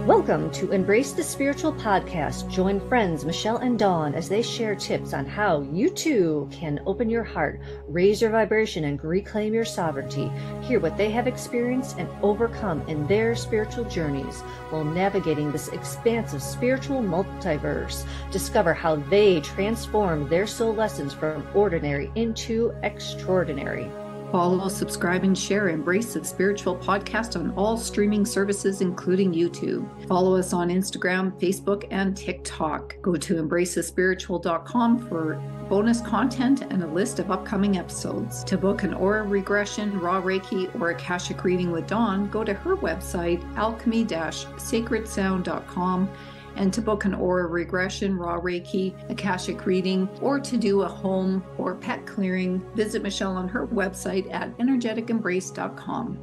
Welcome to Embrace the Spiritual Podcast. Join friends Michelle and Dawn as they share tips on how you too can open your heart, raise your vibration, and reclaim your sovereignty. Hear what they have experienced and overcome in their spiritual journeys while navigating this expansive spiritual multiverse. Discover how they transform their soul lessons from ordinary into extraordinary. Follow, subscribe, and share Embrace the Spiritual Podcast on all streaming services, including YouTube. Follow us on Instagram, Facebook, and TikTok. Go to embracethespiritual.com for bonus content and a list of upcoming episodes. To book an aura regression, RAAH Reiki, or Akashic reading with Dawn, go to her website, alchemy-sacredsound.com. And to book an aura regression, RAAH Reiki, Akashic reading, or to do a home or pet clearing, visit Michelle on her website at energeticembrace.com.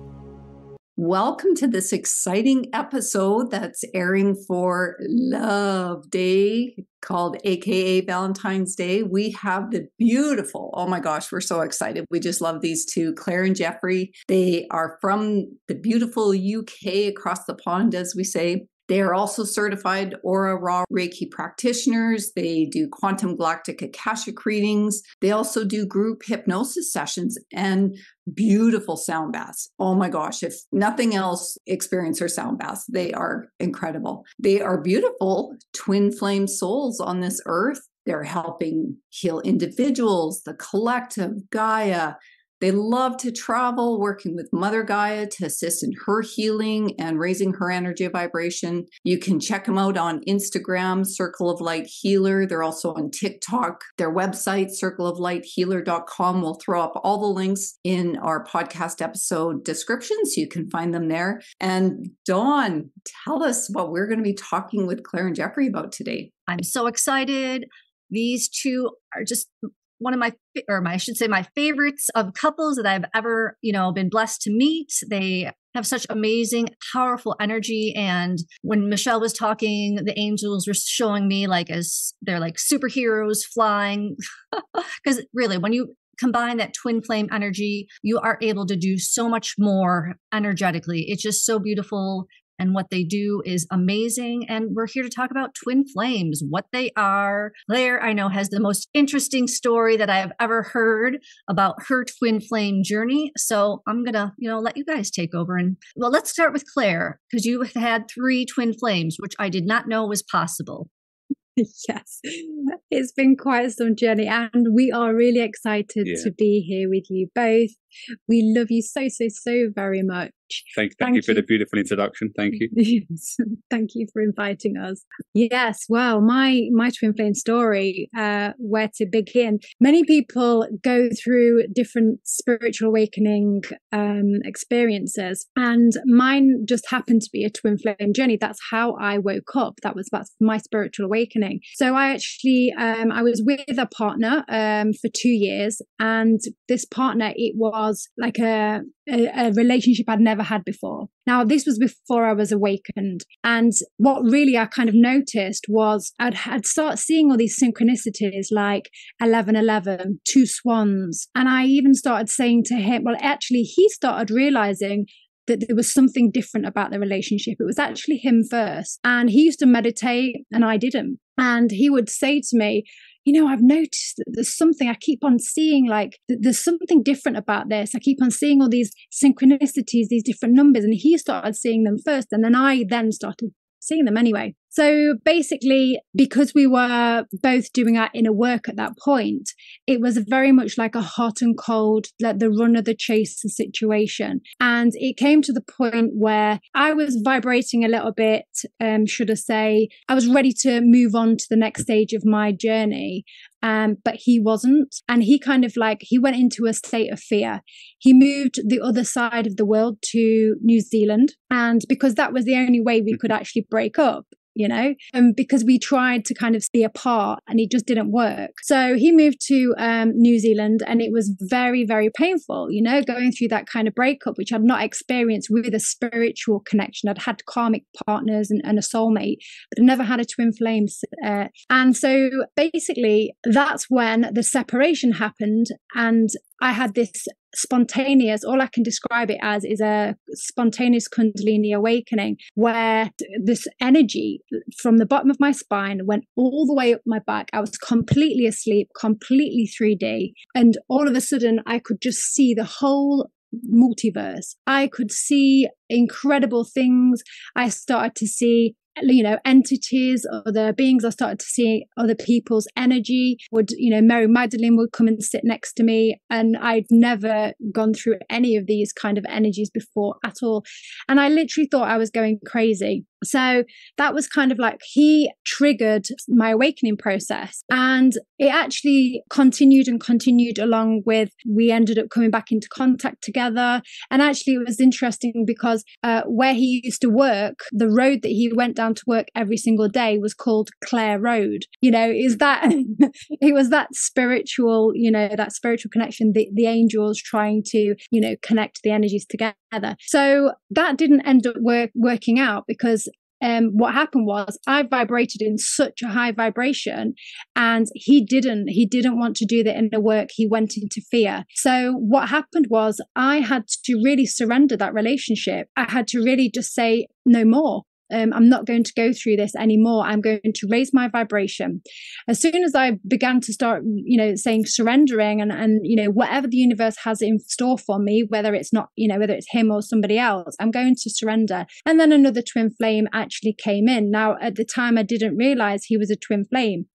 Welcome to this exciting episode that's airing for Love Day, called AKA Valentine's Day. We have the beautiful, oh my gosh, we're so excited. We just love these two, Clare and Jeffrey. They are from the beautiful UK, across the pond, as we say. They are also certified AURA RAAH Reiki practitioners. They do Quantum Galactic Akashic readings. They also do group hypnosis sessions and beautiful sound baths. Oh my gosh, if nothing else, experience her sound baths. They are incredible. They are beautiful twin flame souls on this earth. They're helping heal individuals, the collective, Gaia. They love to travel, working with Mother Gaia to assist in her healing and raising her energy vibration. You can check them out on Instagram, Circle of Light Healer. They're also on TikTok. Their website, circleoflighthealer.com. We'll throw up all the links in our podcast episode description so you can find them there. And Dawn, tell us what we're going to be talking with Clare and Jeffrey about today. I'm so excited. These two are just one of my favorites of couples that I've ever, been blessed to meet. They have such amazing, powerful energy. And when Michelle was talking, the angels were showing me as they're like superheroes flying. Because really, when you combine that twin flame energy, you are able to do so much more energetically. It's just so beautiful. And what they do is amazing. And we're here to talk about twin flames, what they are. Claire, I know, has the most interesting story that I have ever heard about her twin flame journey. So I'm going to, let you guys take over. And well, let's start with Claire, because you had 3 twin flames, which I did not know was possible. Yes, it's been quite some journey, and we are really excited to be here with you both. We love you so very much. Thank you for the beautiful introduction. Thank you. Yes, thank you for inviting us. Yes, well, my twin flame story, where to begin. Many people go through different spiritual awakening experiences, and mine just happened to be a twin flame journey. That's how I woke up. That's my spiritual awakening. So I actually, I was with a partner for 2 years, and this partner, it was like a relationship I'd never had before. Now, this was before I was awakened. And what really I kind of noticed was I'd start seeing all these synchronicities like 1111, 2 swans. And I even started saying to him, well, actually, he started realizing that there was something different about the relationship. It was actually him first. And he used to meditate and I didn't. And he would say to me, I've noticed that there's something I keep on seeing, there's something different about this. I keep on seeing all these synchronicities, these different numbers. And he started seeing them first. And then I started seeing them anyway. So basically, because we were both doing our inner work at that point, it was very much like a hot and cold, like the runner, the chaser situation. And it came to the point where I was vibrating a little bit, should I say. I was ready to move on to the next stage of my journey. But he wasn't. And he kind of he went into a state of fear. He moved the other side of the world to New Zealand. And because that was the only way we could actually break up. Because we tried to kind of be apart and it just didn't work. So he moved to New Zealand, and it was very, very painful, going through that kind of breakup, which I'd not experienced with a spiritual connection. I'd had karmic partners and a soulmate, but I never had a twin flame. And so basically that's when the separation happened. And I had this spontaneous, all I can describe it as is a spontaneous Kundalini awakening, where this energy from the bottom of my spine went all the way up my back. I was completely asleep, completely 3D. And all of a sudden I could just see the whole multiverse. I could see incredible things. I started to see, you know, entities, other beings. I started to see other people's energy. Would, you know, Mary Magdalene would come and sit next to me, and I'd never gone through any of these kind of energies before at all. And I literally thought I was going crazy. So that was kind of like, he triggered my awakening process, and it actually continued and continued along with, we ended up coming back into contact together. And actually it was interesting because where he used to work, the road that he went down to work every single day was called Clare Road. You know, is that it was that spiritual, you know, that spiritual connection, the angels trying to, you know, connect the energies together. So that didn't end up working out, because what happened was I vibrated in such a high vibration, and he didn't want to do the inner work. He went into fear. So what happened was I had to really surrender that relationship. I had to really just say no more. I'm not going to go through this anymore. I'm going to raise my vibration. As soon as I began to start, you know, saying surrendering and, you know, whatever the universe has in store for me, whether it's not, you know, whether it's him or somebody else, I'm going to surrender. And then another twin flame actually came in. Now, at the time, I didn't realize he was a twin flame,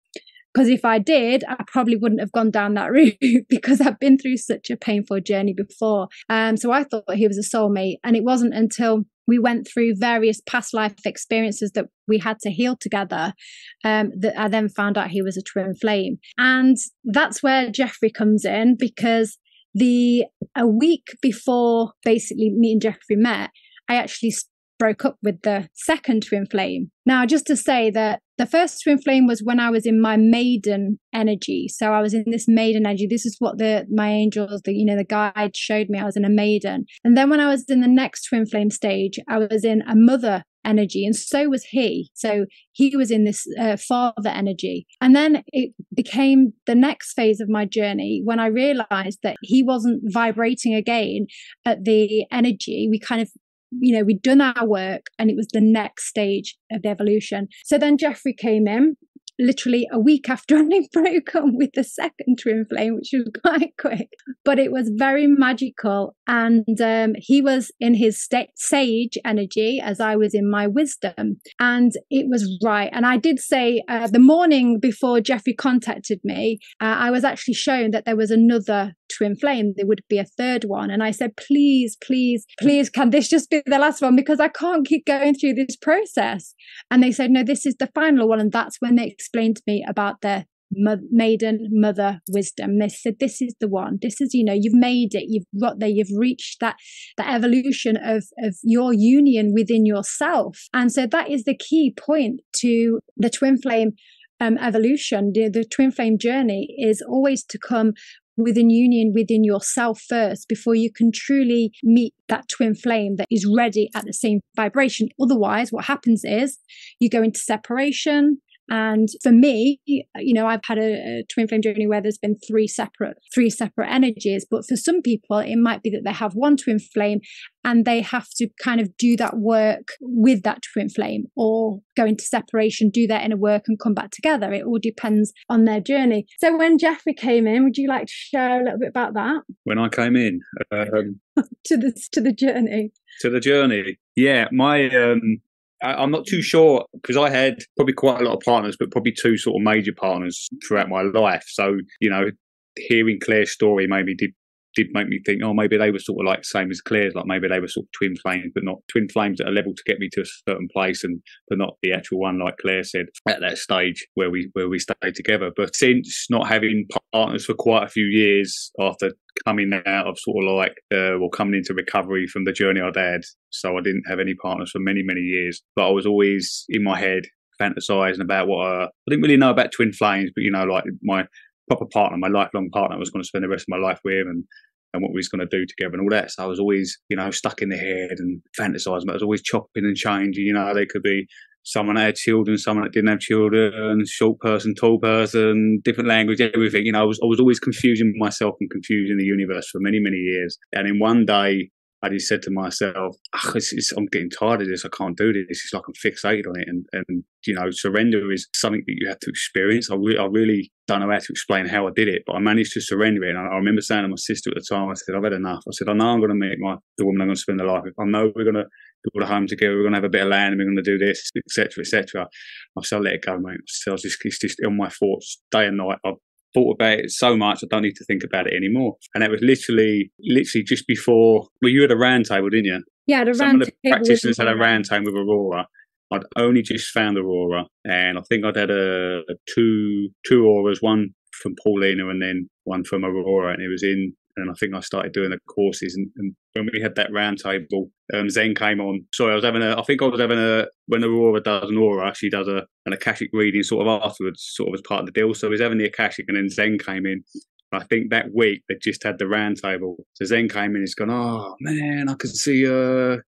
because if I did, I probably wouldn't have gone down that route, because I've been through such a painful journey before. So I thought he was a soulmate. And it wasn't until we went through various past life experiences that we had to heal together that I then found out he was a twin flame. And that's where Jeffrey comes in, because a week before basically me and Jeffrey met, I actually broke up with the second twin flame. Now, just to say that the first twin flame was when I was in my maiden energy. So I was in this maiden energy. This is what my angels, the guide showed me. I was in a maiden. And then when I was in the next twin flame stage, I was in a mother energy, and so was he. So he was in this father energy. And then it became the next phase of my journey when I realized that he wasn't vibrating again at the energy. We kind of, you know, we'd done our work, and it was the next stage of the evolution. So then Jeffrey came in literally a week after I broke up with the second twin flame, which was quite quick, but it was very magical. And he was in his sage energy as I was in my wisdom, and it was right. And I did say the morning before Jeffrey contacted me, I was actually shown that there was another twin flame. There would be a third one. And I said, please, please, please, can this just be the last one? Because I can't keep going through this process. And they said, no, this is the final one. And that's when they explained to me about the maiden mother wisdom. They said, this is the one. This is, you know, you've made it. You've got there. You've reached that evolution of your union within yourself. And so that is the key point to the twin flame evolution. The twin flame journey is always to come within union within yourself first, before you can truly meet that twin flame that is ready at the same vibration. Otherwise, what happens is you go into separation. And for me, you know, I've had a twin flame journey where there's been three separate energies. But for some people, it might be that they have one twin flame and they have to kind of do that work with that twin flame, or go into separation, do their inner work and come back together. It all depends on their journey. So when Jeffrey came in, would you like to share a little bit about that? When I came in to the journey. Yeah, I'm not too sure, because I had probably quite a lot of partners, but probably two sort of major partners throughout my life. So, you know, hearing Claire's story maybe did make me think, oh, maybe they were sort of like the same as Claire's, like maybe they were sort of twin flames, but not twin flames at a level to get me to a certain place, but not the actual one, like Claire said, at that stage where we stayed together. But since not having partners for quite a few years after coming out of sort of like, coming into recovery from the journey I'd had, so I didn't have any partners for many, many years, but I was always in my head fantasizing about what I didn't really know about twin flames, but, you know, like my proper partner, my lifelong partner I was going to spend the rest of my life with, and what we was going to do together and all that. So I was always, you know, stuck in the head and fantasizing, but I was always chopping and changing. You know, they could be someone that had children, someone that didn't have children, short person, tall person, different language, everything. You know, I was always confusing myself and confusing the universe for many, many years. And then one day I just said to myself, I'm getting tired of this. I can't do this. It's like I'm fixated on it. And you know, surrender is something that you have to experience. I really don't know how to explain how I did it, but I managed to surrender it. And I remember saying to my sister at the time, I said, I've had enough. I said, I know I'm going to meet the woman I'm going to spend the life with. I know we're going to build a home together. We're going to have a bit of land and we're going to do this, etc., etc. I said, I'll let it go, mate. So it's just on my thoughts day and night. I've thought about it so much, I don't need to think about it anymore. And that was literally just before, well, you had a round table, didn't you? Yeah, some of the practitioners had a round table with AURA. I'd only just found AURA, and I think I'd had two AURAs, one from Paulina and then one from AURA, and it was in. And I think I started doing the courses, and when we had that round table, Zen came on. Sorry, when AURA does an AURA, she does an Akashic reading sort of afterwards, sort of as part of the deal. So I was having the Akashic, and then Zen came in. I think that week they just had the round table. So Zen came in, he's gone, oh man, I can see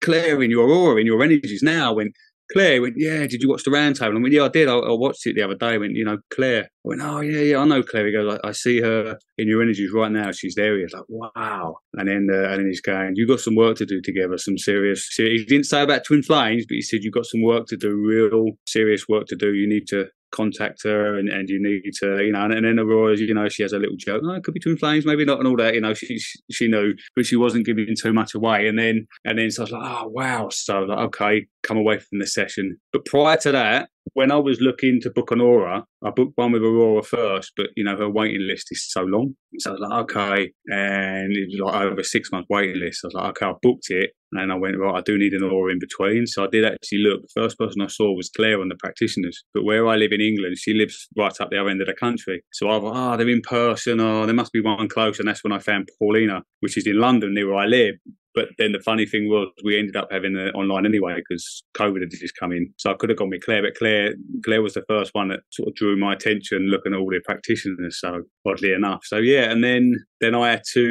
Clare in your AURA, in your energies now. When Claire went, yeah, did you watch the round table? I went, yeah, I did. I watched it the other day. I went, you know, Claire. I went, oh, yeah, I know Claire. He goes, I see her in your energies right now. She's there. He's like, wow. And then he's going, you got some work to do together, some serious. He didn't say about Twin Flames, but he said, you've got some work to do, real serious work to do. You need to contact her and you need to, you know, and then AURA, you know, she has a little joke, oh, it could be Twin Flames, maybe not, and all that, you know, she knew, but she wasn't giving too much away. And then so I was like, oh wow. So I was like, okay, come away from the session. But prior to that, when I was looking to book an AURA, I booked one with AURA first, but you know, her waiting list is so long. So I was like, okay. And it was like over a 6 month waiting list. I was like, okay, I booked it. And I went, right, I do need an AURA in between. So I did actually look. The first person I saw was Claire on the practitioners. But where I live in England, she lives right up the other end of the country. So I thought, they're in person. Oh, there must be one close. And that's when I found Paulina, which is in London, near where I live. But then the funny thing was we ended up having it online anyway because COVID had just come in. So I could have gone with Claire, but Claire was the first one that sort of drew my attention looking at all the practitioners, so oddly enough. So yeah, and then I had to...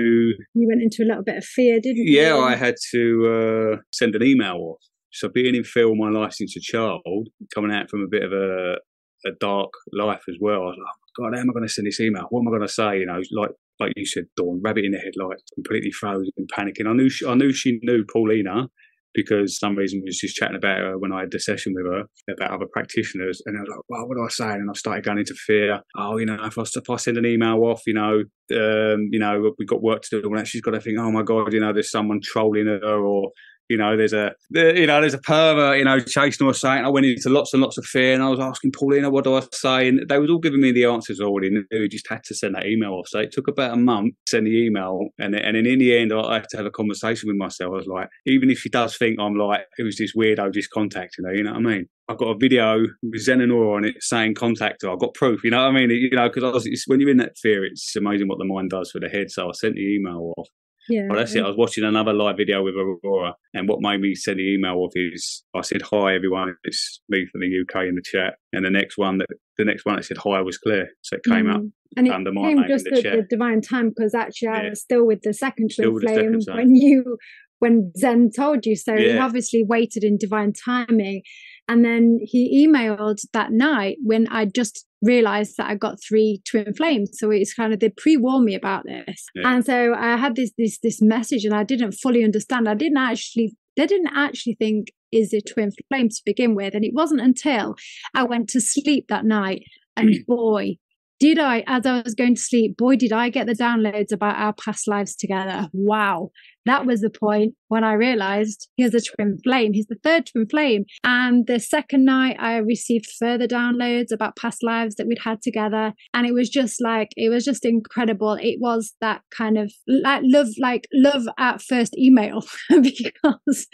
You went into a little bit of fear, didn't you? Yeah, I had to send an email off. So being in Phil, my life since a child, coming out from a bit of a dark life as well, I was like, oh God, how am I going to send this email? What am I going to say? You know, like you said, Dawn, rabbit in the headlights, completely frozen, panicking. I knew she knew Paulina because for some reason we was just chatting about her when I had the session with her about other practitioners, and I was like, well, what do I say? And I started going into fear. Oh, you know, if I send an email off, you know, we've got work to do, and she's got to think, oh my God, you know, there's someone trolling her, or you know, there's a pervert, you know, chasing or saying. I went into lots and lots of fear, and I was asking Paulina, what do I say? And they was all giving me the answers already. And we just had to send that email off. So it took about a month to send the email, and then in the end, I had to have a conversation with myself. I was like, even if she does think I'm like, it was this weirdo just contacting her, you know what I mean? I've got a video with Zen and AURA on it saying contact her. I've got proof, you know what I mean? You know, because when you're in that fear, it's amazing what the mind does for the head. So I sent the email off. Yeah. Well, that's it. I was watching another live video with AURA, and what made me send the email off is I said, hi, everyone. It's me from the UK in the chat. And the next one that said hi was Claire. So it came up. And it came just at the divine time, because actually I was still with the second twin flame when Zen told you. So he obviously waited in divine timing. And then he emailed that night when I just realized that I got 3 twin flames. So it's kind of, they pre-warned me about this. Yeah. And so I had this message, and I didn't fully understand. They didn't actually think, is it twin flame to begin with? And it wasn't until I went to sleep that night, and boy, did I, as I was going to sleep, did I get the downloads about our past lives together. Wow. That was the point when I realized he was a twin flame. He's the third twin flame. And the second night I received further downloads about past lives that we'd had together. And it was just incredible. It was that kind of love at first email because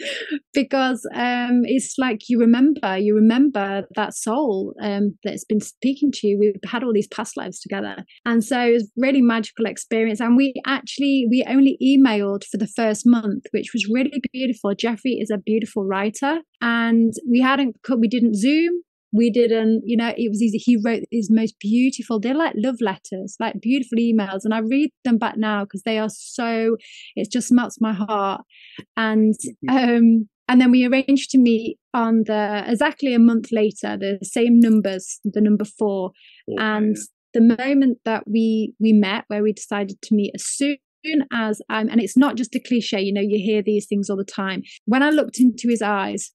it's like you remember that soul that's been speaking to you. We've had all these past lives together. And so it was a really magical experience. And we only emailed for the first month, which was really beautiful. Jeffrey is a beautiful writer, and we didn't Zoom. We didn't, it was easy. He wrote his most beautiful, they're like love letters, like beautiful emails. And I read them back now because they are so, it just melts my heart. And And then we arranged to meet on exactly a month later, the same numbers, the number 4. And the moment that we met, where we decided to meet as soon as and it's not just a cliche, you hear these things all the time. When I looked into his eyes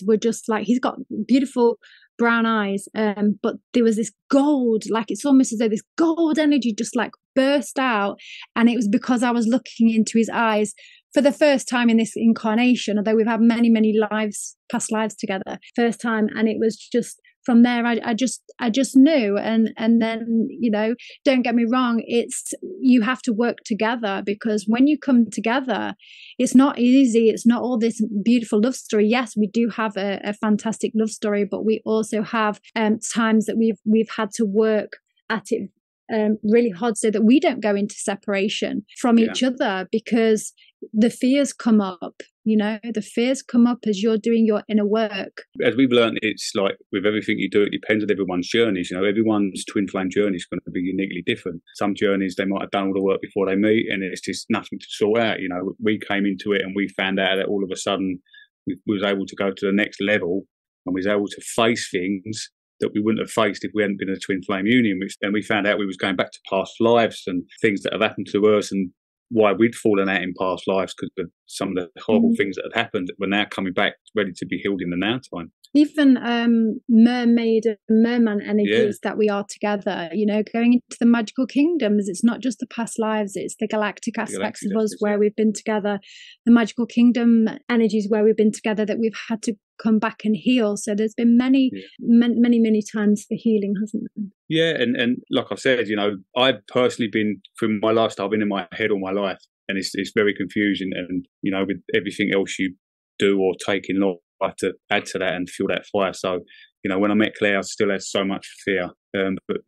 were just like, he's got beautiful brown eyes, but there was this gold, like it's almost as though this gold energy just like burst out. And it was because I was looking into his eyes for the first time in this incarnation, although we've had many, many past lives together, first time. And it was just from there, I just knew. And then, don't get me wrong, you have to work together, because when you come together, it's not easy. It's not all this beautiful love story. Yes, we do have a fantastic love story, but we also have times that we've had to work at it really hard so that we don't go into separation from each other, because the fears come up. The fears come up as you're doing your inner work. As we've learned, it's like with everything you do, it depends on everyone's journeys. Everyone's twin flame journey is going to be uniquely different. Some journeys, they might have done all the work before they meet, and it's just nothing to sort out. We came into it and we found out that all of a sudden we was able to go to the next level, and we was able to face things that we wouldn't have faced if we hadn't been in a twin flame union. Which then we found out we was going back to past lives and things that have happened to us, and why we'd fallen out in past lives because of some of the horrible things that had happened, that we're now coming back ready to be healed in the now time. Even mermaid and merman energies that we are together, going into the magical kingdoms. It's not just the past lives, it's the galactic aspects of us where we've been together, the magical kingdom energies where we've been together that we've had to come back and heal. So there's been many times for healing, hasn't there? Yeah, and like I said, I've personally been, through my lifestyle, I've been in my head all my life, and it's very confusing. And with everything else you do or take in life, I have to add to that and feel that fire. So when I met Claire, I still had so much fear, but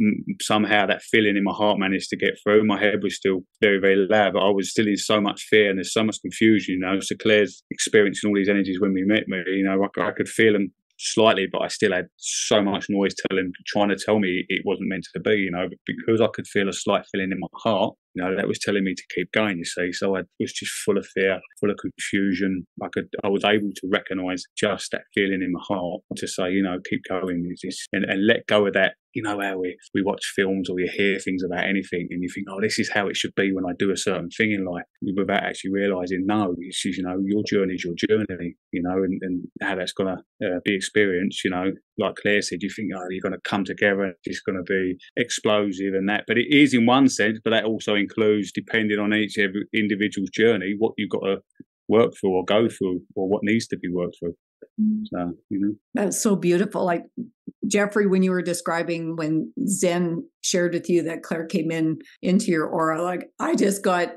somehow that feeling in my heart managed to get through. My head was still very, very loud, but I was still in so much fear, and there's so much confusion. So Claire's experiencing all these energies when we met me. I could feel them slightly, but I still had so much noise trying to tell me it wasn't meant to be, but because I could feel a slight feeling in my heart, that was telling me to keep going, you see. So I was just full of fear, full of confusion. I was able to recognize just that feeling in my heart to say, keep going, and let go of that. How we watch films or you hear things about anything and you think, oh, this is how it should be when I do a certain thing in life, without actually realizing, no, it's just, your journey is your journey, and how that's going to be experienced. Like Claire said, you think, oh, you're going to come together and it's going to be explosive and that, but it is in one sense, but that also includes, depending on each individual's journey, what you've got to work through or go through, or what needs to be worked through. So, That's so beautiful. Like, Jeffrey, when you were describing when Zen shared with you that Claire came into your aura, like, I just got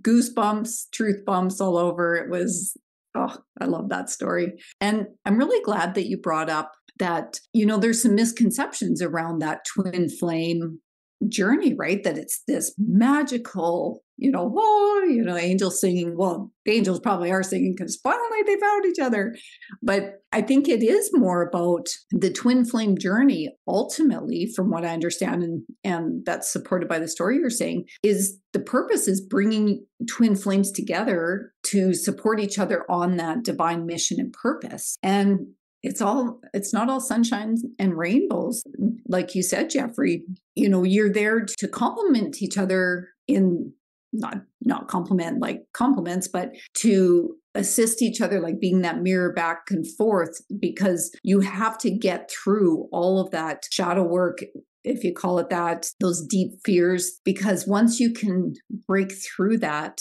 goosebumps, truth bumps all over. It was, I love that story. And I'm really glad that you brought up that, there's some misconceptions around that twin flame journey, right? That it's this magical, angels singing. Well, the angels probably are singing because finally they found each other. But I think it is more about the twin flame journey. Ultimately, from what I understand, and that's supported by the story you're saying, is the purpose is bringing twin flames together to support each other on that divine mission and purpose. And it's not all sunshine and rainbows. Like you said, Jeffrey, you're there to complement each other in not compliment like compliments, but to assist each other, like being that mirror back and forth, because you have to get through all of that shadow work, if you call it that, those deep fears, because once you can break through that,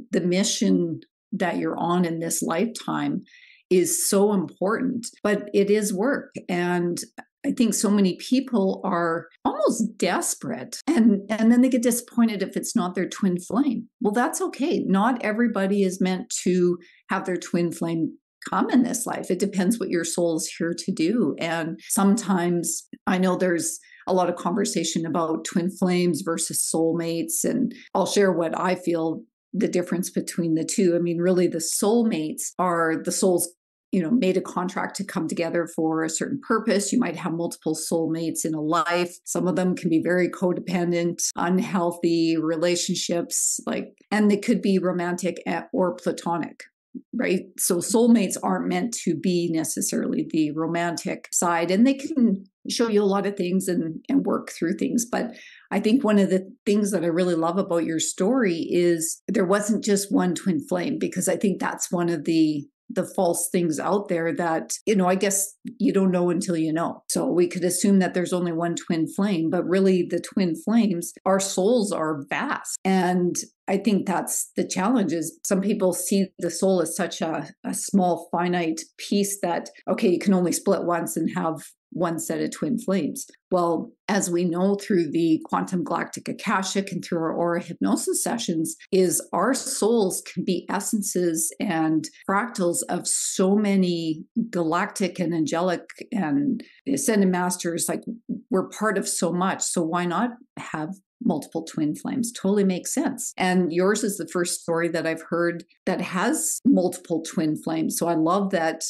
the mission that you're on in this lifetime is so important. But it is work. And I think so many people are almost desperate, and then they get disappointed if it's not their twin flame. Well, that's okay. Not everybody is meant to have their twin flame come in this life. It depends what your soul is here to do. And sometimes I know there's a lot of conversation about twin flames versus soulmates, and I'll share what I feel the difference between the two. I mean, really, the soulmates are the souls made a contract to come together for a certain purpose. You might have multiple soulmates in a life. Some of them can be very codependent, unhealthy relationships, and they could be romantic or platonic. right? So soulmates aren't meant to be necessarily the romantic side, and they can show you a lot of things and work through things. But I think one of the things that I really love about your story is there wasn't just one twin flame, because I think that's one of the false things out there that, I guess you don't know until you know. So we could assume that there's only one twin flame, but really the twin flames, our souls are vast. And I think that's the challenge, is some people see the soul as such a small, finite piece that, okay, you can only split once and have one set of twin flames. Well, as we know through the Quantum Galactic Akashic and through our aura hypnosis sessions, is our souls can be essences and fractals of so many galactic and angelic and ascended masters. Like, we're part of so much. So why not have multiple twin flames? Totally makes sense. And yours is the first story that I've heard that has multiple twin flames. So I love that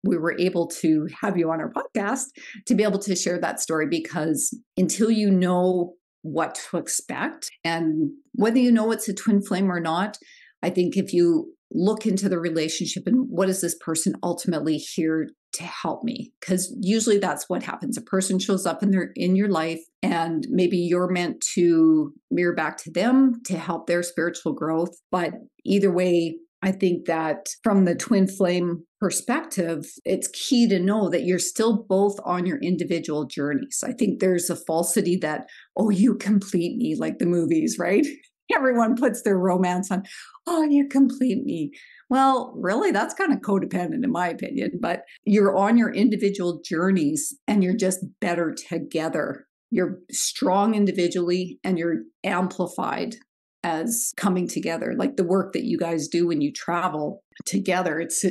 we were able to have you on our podcast to be able to share that story, because until you know what to expect, and whether you know it's a twin flame or not, I think if you look into the relationship and what is this person ultimately here to help me? Because usually that's what happens. A person shows up in your life, and maybe you're meant to mirror back to them to help their spiritual growth. But either way, I think that from the twin flame perspective, it's key to know that you're still both on your individual journeys. I think there's a falsity that, oh, you complete me, like the movies, right? Everyone puts their romance on, oh, you complete me. Well, really, that's kind of codependent in my opinion, but you're on your individual journeys and you're just better together. You're strong individually and you're amplified as coming together. Like the work that you guys do when you travel together, it's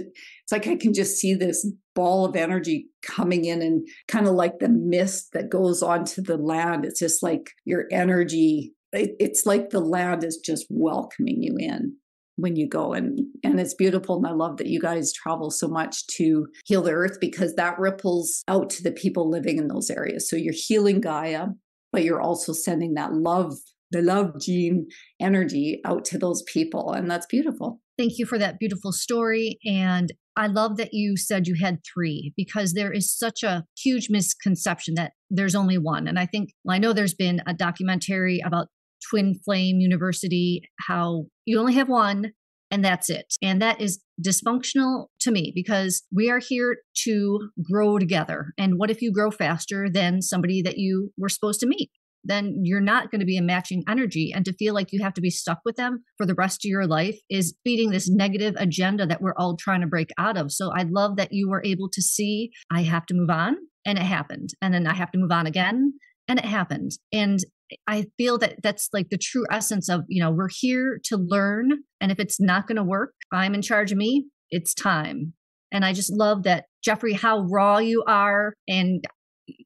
like I can just see this ball of energy coming in, and kind of like the mist that goes onto the land. It's just like your energy. It's like the land is just welcoming you in when you go, and it's beautiful. And I love that you guys travel so much to heal the earth, because that ripples out to the people living in those areas. So you're healing Gaia, but you're also sending that love, the love gene energy out to those people. And that's beautiful. Thank you for that beautiful story. And I love that you said you had 3, because there is such a huge misconception that there's only one. And I think, I know there's been a documentary about Twin Flame University, how you only have one and that's it. And that is dysfunctional to me, because we are here to grow together. And what if you grow faster than somebody that you were supposed to meet? Then you're not going to be a matching energy. And to feel like you have to be stuck with them for the rest of your life is feeding this negative agenda that we're all trying to break out of. So I love that you were able to see, I have to move on, and it happened. And then I have to move on again, and it happened. And I feel that that's like the true essence of, we're here to learn. And if it's not going to work, I'm in charge of me. It's time. And I just love that, Jeffrey, how raw you are. And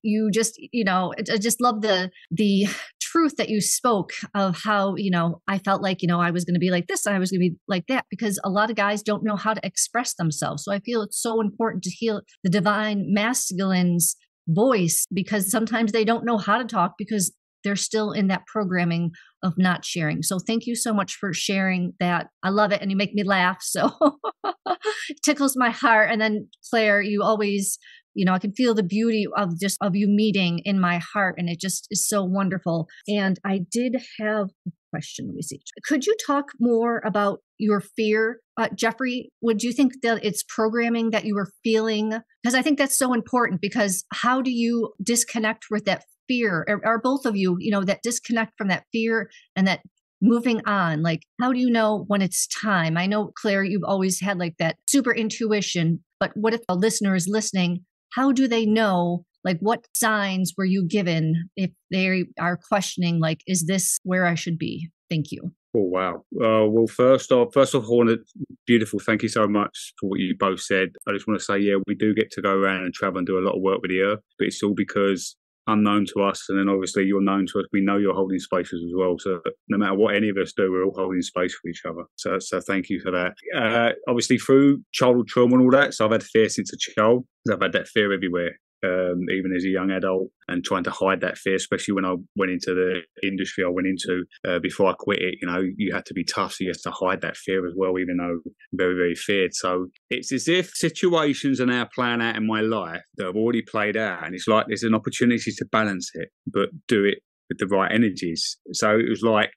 you just, I just love the truth that you spoke of how, I felt like, I was going to be like this, and I was going to be like that, because a lot of guys don't know how to express themselves. So I feel it's so important to heal the divine masculine's voice, because sometimes they don't know how to talk because they're still in that programming of not sharing. So thank you so much for sharing that. I love it. And you make me laugh. So it tickles my heart. And then Claire, you always, I can feel the beauty of you meeting in my heart. And it just is so wonderful. And I did have a question. Let me see. Could you talk more about your fear? Jeffrey, would you think that it's programming that you were feeling? Because I think that's so important, because how do you disconnect with that fear, or both of you, that disconnect from that fear and that moving on? Like, how do you know when it's time? I know, Claire, you've always had like that super intuition, but what if a listener is listening? How do they know, like, what signs were you given if they are questioning, like, is this where I should be? Thank you. Oh, wow. Well, first off, Hornet, beautiful. Thank you so much for what you both said. I just want to say, yeah, we do get to go around and travel and do a lot of work with the earth, but it's all because unknown to us, and then obviously you're known to us. We know you're holding spaces as well. So no matter what any of us do, we're all holding space for each other. So thank you for that. Obviously through childhood trauma and all that, so I've had fear since a child. I've had that fear everywhere. even as a young adult, and trying to hide that fear, especially when I went into the industry I went into before I quit it. You know, you had to be tough, so you had to hide that fear as well, even though I'm very, very feared. So it's as if situations are now playing out in my life that have already played out, and it's like there's an opportunity to balance it, but do it with the right energies. So it was like,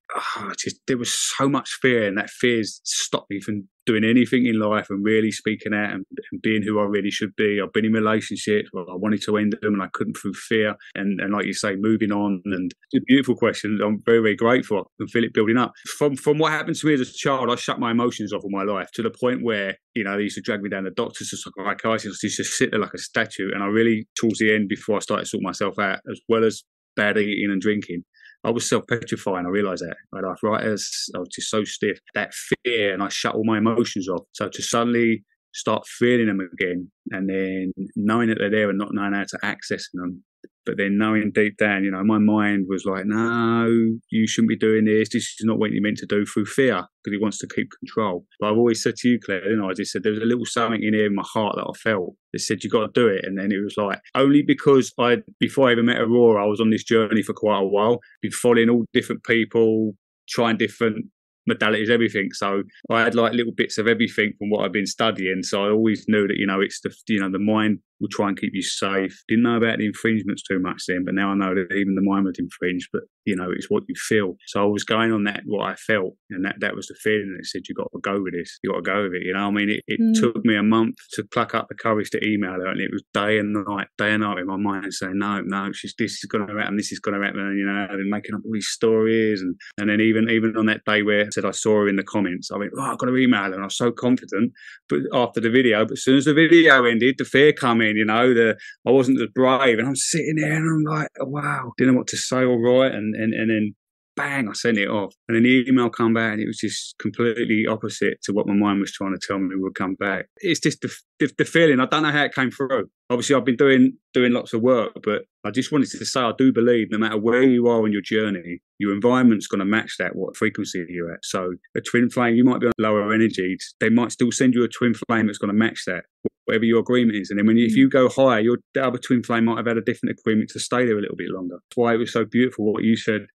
there was so much fear, and that fear's stopped me from doing anything in life and really speaking out and being who I really should be. I've been in relationships where I wanted to end them and I couldn't through fear. And like you say, moving on. And it's a beautiful question. I'm very, very grateful. I can feel it building up. From what happened to me as a child, I shut my emotions off in my life to the point where, you know, they used to drag me down the doctors to psychiatrists. I used to sit there like a statue. And I really, towards the end, before I started sorting myself out, as well as bad eating and drinking, I was self-petrifying. I realised that. I had arthritis. I was just so stiff. That fear, and I shut all my emotions off. So to suddenly start feeling them again, and then knowing that they're there and not knowing how to access them, but then knowing deep down, you know, my mind was like, no, you shouldn't be doing this. This is not what you're meant to do, through fear, because it wants to keep control. But I've always said to you, Claire, you know, I just said there was a little something in here in my heart that I felt that said, you got to do it. And then it was like, only because before I even met AURA, I was on this journey for quite a while, been following all different people, trying different modalities, everything. So I had like little bits of everything from what I've been studying. So I always knew that, you know, it's the mind will try and keep you safe. Didn't know about the infringements too much then, but now I know that even the mind would infringe, but you know, it's what you feel. So I was going on that, what I felt, and that was the feeling that said, you got to go with this. You got to go with it. You know, I mean, it took me a month to pluck up the courage to email her, and it was day and night in my mind saying, no, this is going to happen, this is going to happen. And, you know, I've been making up all these stories, and then even on that day where I said I saw her in the comments, I went, I've got to email her, and I was so confident. But after the video, but as soon as the video ended, the fear come in. You know, I wasn't as brave, and I'm sitting there and I'm like, wow, didn't know what to say. All right, and then bang, I sent it off, and then the email come back, and it was just completely opposite to what my mind was trying to tell me would come back. It's just the feeling. I don't know how it came through. Obviously, I've been doing lots of work, but I just wanted to say I do believe no matter where you are on your journey, your environment's going to match that, what frequency you're at. So a twin flame, you might be on lower energy, they might still send you a twin flame that's going to match that, whatever your agreement is. And then if you go higher, the other twin flame might have had a different agreement to stay there a little bit longer. That's why it was so beautiful what you said,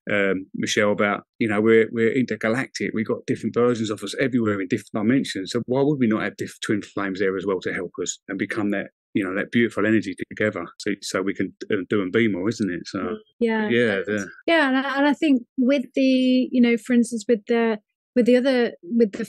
Michelle, about, you know, we're intergalactic. We've got different versions of us everywhere in different dimensions. So why would we not have different twin flames there as well to help us and become that, you know, that beautiful energy together, so we can do and be more, isn't it? So and I think with the, you know, for instance, with the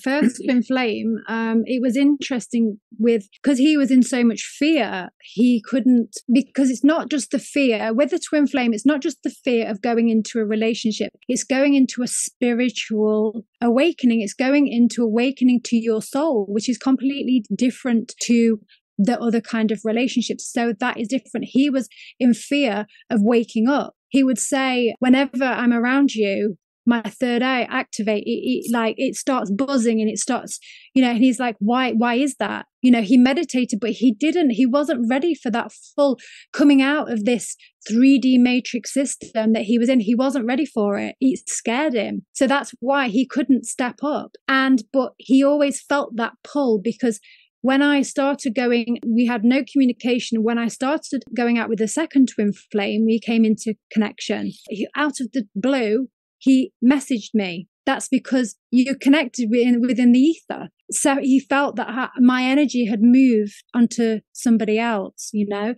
first twin flame, it was interesting because he was in so much fear, he couldn't, because it's not just the fear with the twin flame, it's not just the fear of going into a relationship, it's going into a spiritual awakening, it's going into awakening to your soul, which is completely different to the other kind of relationships. So that is different. He was in fear of waking up. He would say, whenever I'm around you, my third eye activate, it starts buzzing, and it starts, you know, and he's like, why is that? You know, he meditated, but he wasn't ready for that full coming out of this 3D matrix system that he was in. He wasn't ready for it. It scared him. So that's why he couldn't step up. But he always felt that pull, because when I started going, we had no communication. When I started going out with the second twin flame, we came into connection. Out of the blue, he messaged me. That's because you connected within the ether. So he felt that my energy had moved onto somebody else, you know.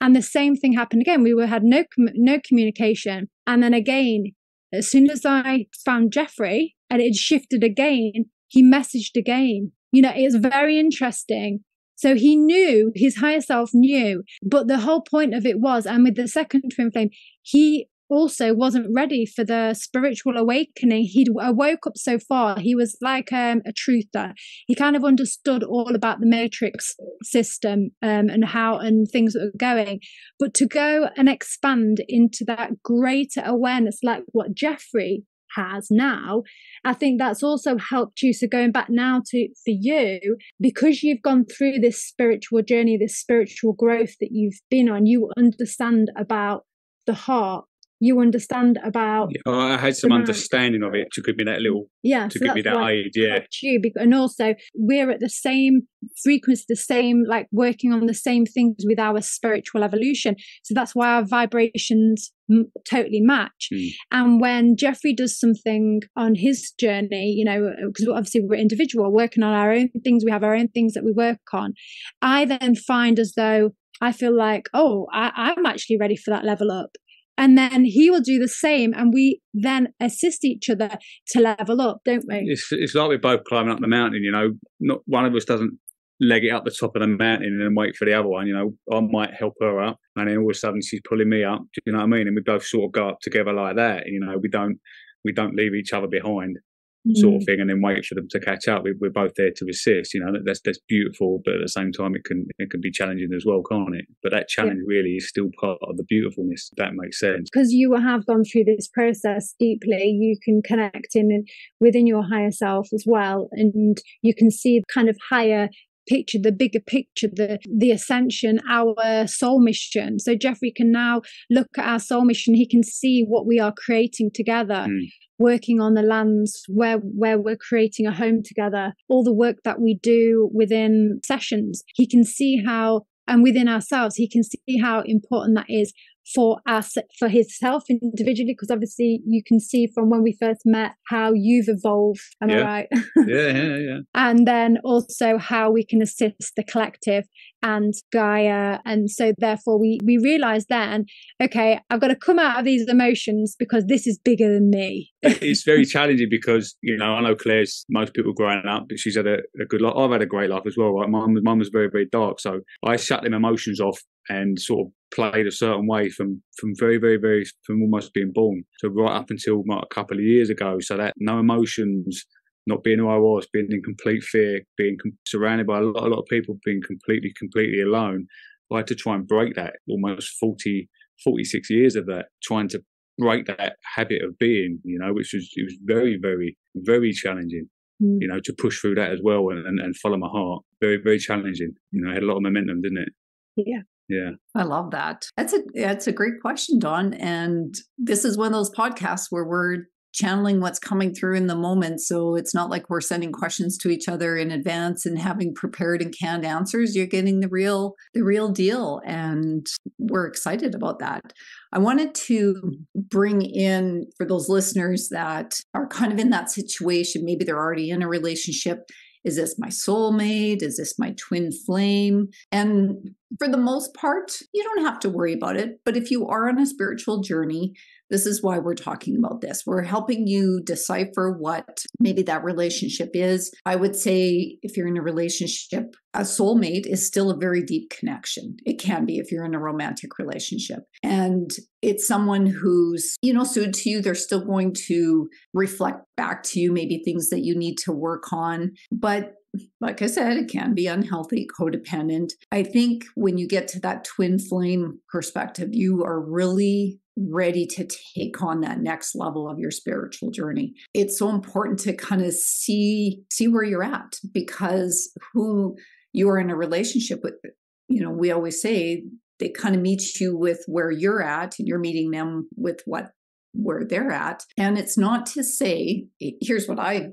And the same thing happened again. We had no communication. And then again, as soon as I found Jeffrey and it shifted again, he messaged again. You know, it was very interesting. So he knew, his higher self knew, but the whole point of it was, and with the second twin flame, he also wasn't ready for the spiritual awakening. He'd woke up so far. He was like a truther. He kind of understood all about the matrix system and how and things that were going. But to go and expand into that greater awareness, like what Jeffrey has now, I think that's also helped you. So going back now for you, because you've gone through this spiritual journey, this spiritual growth that you've been on, you understand about the heart. you understand about. Yeah, I had some understanding of it to give me that little, to so give me that aid. Yeah. You, and also we're at the same frequency, the same, like working on the same things with our spiritual evolution. So that's why our vibrations totally match. And when Jeffrey does something on his journey, because obviously we're individual, working on our own things, we have our own things that we work on. I then find as though I feel like, I'm actually ready for that level up. And then he will do the same, and we then assist each other to level up, don't we? It's like we're both climbing up the mountain, not one of us doesn't leg it up the top of the mountain and then wait for the other one. I might help her up, and then all of a sudden she's pulling me up. Do you know what I mean? And we both sort of go up together like that. We don't leave each other behind, sort of thing, and then wait for them to catch up. We're both there to assist. That's beautiful, but at the same time, it can be challenging as well, can't it? But that challenge really is still part of the beautifulness. If that makes sense. Because you have gone through this process deeply, you can connect within your higher self as well, and you can see kind of higher picture, the bigger picture, the ascension, our soul mission. So Jeffrey can now look at our soul mission. He can see what we are creating together. Working on the lands where we're creating a home together, all the work that we do within sessions, he can see how, and within ourselves, he can see how important that is for us, for himself individually, because obviously you can see from when we first met how you've evolved. Am I right? Yeah. And then also how we can assist the collective and Gaia. And so therefore we realized then, okay, I've got to come out of these emotions because this is bigger than me. It's very challenging because, I know Claire's, most people growing up, but she's had a good life. I've had a great life as well, right? Mine was very, very dark. So I shut them emotions off and sort of played a certain way from very, very, very, from almost being born. So right up until a couple of years ago. So that no emotions, not being who I was, being in complete fear, being surrounded by a lot of people, being completely alone. I had to try and break that, almost 46 years of that, trying to break that habit of being, which it was very, very, very challenging, to push through that as well and follow my heart. Very, very challenging. It had a lot of momentum, didn't it? Yeah. I love that. That's a great question, Dawn. And this is one of those podcasts where we're channeling what's coming through in the moment. So it's not like we're sending questions to each other in advance and having prepared and canned answers. You're getting the real deal. And we're excited about that. I wanted to bring in, for those listeners that are kind of in that situation, maybe they're already in a relationship. Is this my soulmate? Is this my twin flame? And for the most part, you don't have to worry about it. But if you are on a spiritual journey, this is why we're talking about this. We're helping you decipher what maybe that relationship is. I would say if you're in a relationship, a soulmate is still a very deep connection. It can be if you're in a romantic relationship. And it's someone who's, suited to you. They're still going to reflect back to you maybe things that you need to work on. But like I said, it can be unhealthy, codependent. I think when you get to that twin flame perspective, you are really ready to take on that next level of your spiritual journey. It's so important to kind of see where you're at, because who you're in a relationship with, we always say they kind of meet you with where you're at, and you're meeting them with where they're at. And it's not to say, here's what I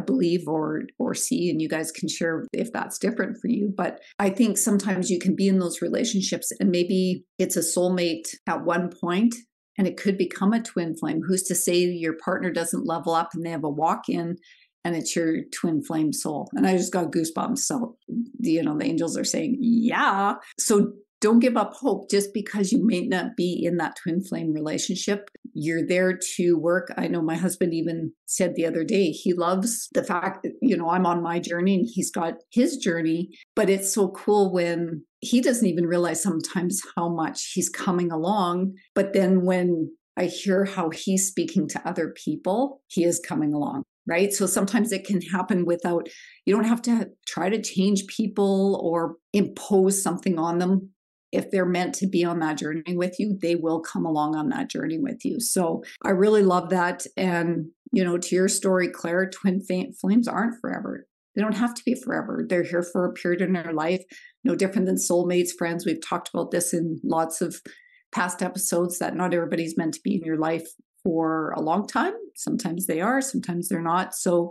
believe or see, and you guys can share if that's different for you. But I think sometimes you can be in those relationships and maybe it's a soulmate at one point and it could become a twin flame. Who's to say your partner doesn't level up and they have a walk-in and it's your twin flame soul? And I just got goosebumps. So, the angels are saying, yeah. So don't give up hope just because you may not be in that twin flame relationship. You're there to work. I know my husband even said the other day, he loves the fact that, I'm on my journey and he's got his journey. But it's so cool when he doesn't even realize sometimes how much he's coming along. But then when I hear how he's speaking to other people, he is coming along. Right. So sometimes it can happen without, you don't have to try to change people or impose something on them. If they're meant to be on that journey with you, they will come along on that journey with you. So I really love that. And, to your story, Claire, twin flames aren't forever. They don't have to be forever. They're here for a period in their life, no different than soulmates, friends. We've talked about this in lots of past episodes that not everybody's meant to be in your life for a long time. Sometimes they are, sometimes they're not. So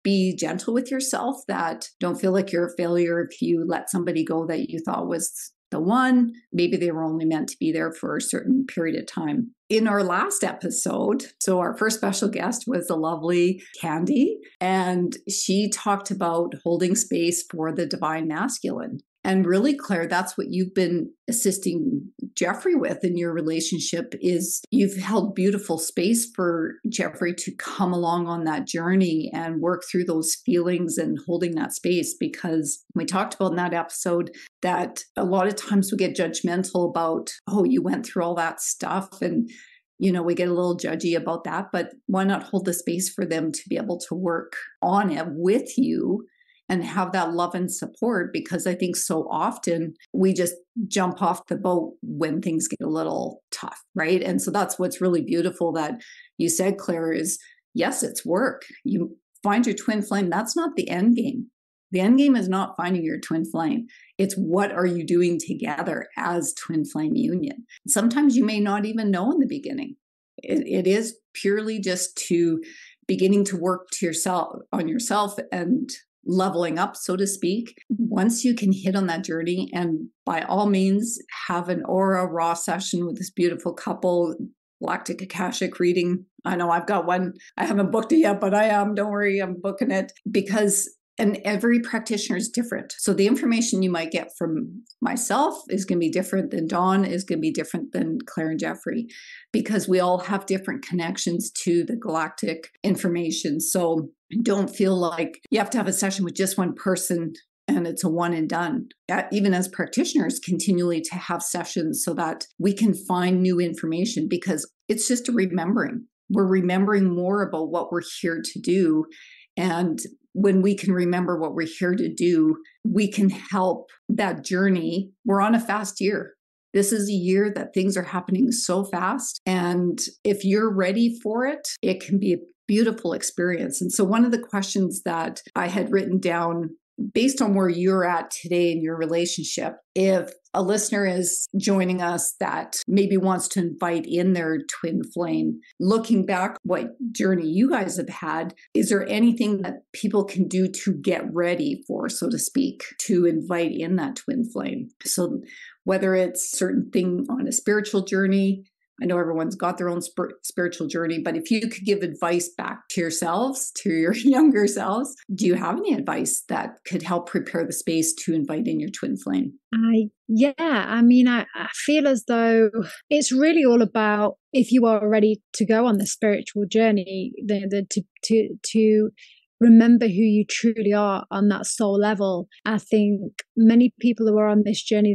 be gentle with yourself, that don't feel like you're a failure if you let somebody go that you thought was the one. Maybe they were only meant to be there for a certain period of time. In our last episode, so our first special guest was the lovely Candy, and she talked about holding space for the divine masculine. And really, Claire, that's what you've been assisting Jeffrey with in your relationship, is you've held beautiful space for Jeffrey to come along on that journey and work through those feelings and holding that space. Because we talked about in that episode that a lot of times we get judgmental about, oh, you went through all that stuff, and we get a little judgy about that. But why not hold the space for them to be able to work on it with you and have that love and support? Because I think so often we just jump off the boat when things get a little tough, right? And so that's what's really beautiful that you said, Claire, is yes, it's work. You find your twin flame. That's not the end game. The end game is not finding your twin flame. It's what are you doing together as twin flame union. Sometimes you may not even know in the beginning. It is purely just to beginning to work on yourself and leveling up, so to speak. Once you can hit on that journey, and by all means have an AURA RAAH session with this beautiful couple, Galactic Akashic reading. I know I've got one. I haven't booked it yet, but I am. Don't worry, I'm booking it, and every practitioner is different. So the information you might get from myself is going to be different than Dawn, is going to be different than Clare and Jeffrey, because we all have different connections to the galactic information. So don't feel like you have to have a session with just one person and it's a one and done. Even as practitioners, continually to have sessions so that we can find new information, because it's just a remembering. We're remembering more about what we're here to do. And when we can remember what we're here to do, we can help that journey. We're on a fast year. This is a year that things are happening so fast. And if you're ready for it, it can be a beautiful experience. And so one of the questions that I had written down, based on where you're at today in your relationship, if a listener is joining us that maybe wants to invite in their twin flame, looking back what journey you guys have had, is there anything that people can do to get ready for, so to speak, to invite in that twin flame? So whether it's a certain thing on a spiritual journey, I know everyone's got their own spiritual journey, but if you could give advice back to yourselves, to your younger selves, do you have any advice that could help prepare the space to invite in your twin flame? I feel as though it's really all about, if you are ready to go on the spiritual journey, to remember who you truly are on that soul level. I think many people who are on this journey,